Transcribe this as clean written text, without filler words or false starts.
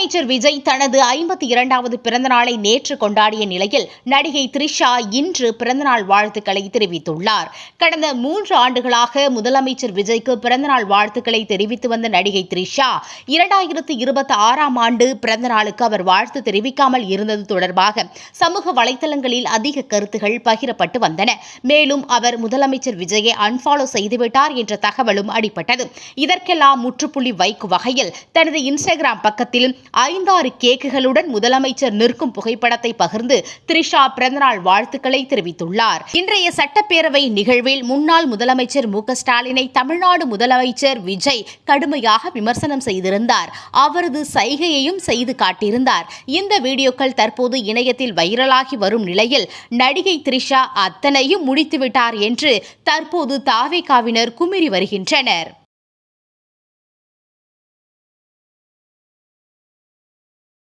முதலமைச்சர் விஜய் தனது 52வது பிறந்தநாளை நேற்று கொண்டாடிய நிலையில் நடிகை த்ரிஷா இன்று பிறந்தநாள் வாழ்த்துக்களை தெரிவித்துள்ளார். கடந்த 3 ஆண்டுகளாக முதலமைச்சர் விஜய்க்கு பிறந்தநாள் வாழ்த்துக்களை தெரிவித்து வந்த நடிகை த்ரிஷா 2026ஆம் ஆண்டு பிறந்தநாளுக்கு அவர் வாழ்த்து தெரிவிக்காமல் இருந்தது தொடர்பாக சமூக வலைதளங்களில் அதிக கருத்துகள் பகிரப்பட்டு வந்தன. மேலும் அவர் முதலமைச்சர் விஜயை அன்ஃபாலோ செய்துவிட்டார் என்ற தகவலும் அடிபட்டது. இதற்கெல்லாம் முற்றுப்புள்ளி வைக்கும் வகையில் தனது இன்ஸ்டாகிராம் பக்கத்தில் 5-6 கேக்குகளுடன் முதலமைச்சர் நிற்கும் புகைப்படத்தை பகிர்ந்து த்ரிஷா பிறந்தநாள் வாழ்த்துக்களை தெரிவித்துள்ளார். இன்றைய சட்டப்பேரவை நிகழ்வில் முன்னாள் முதலமைச்சர் மு.க.ஸ்டாலினை தமிழ்நாடு முதலமைச்சர் விஜய் கடுமையாக விமர்சனம் செய்திருந்தார். அவரது சைகையையும் செய்து காட்டியிருந்தார். இந்த வீடியோக்கள் தற்போது இணையத்தில் வைரலாகி வரும் நிலையில் நடிகை த்ரிஷா அத்தனையும் முடித்துவிட்டார் என்று தற்போது தாவேகாவினர் குமிறி வருகின்றனர்.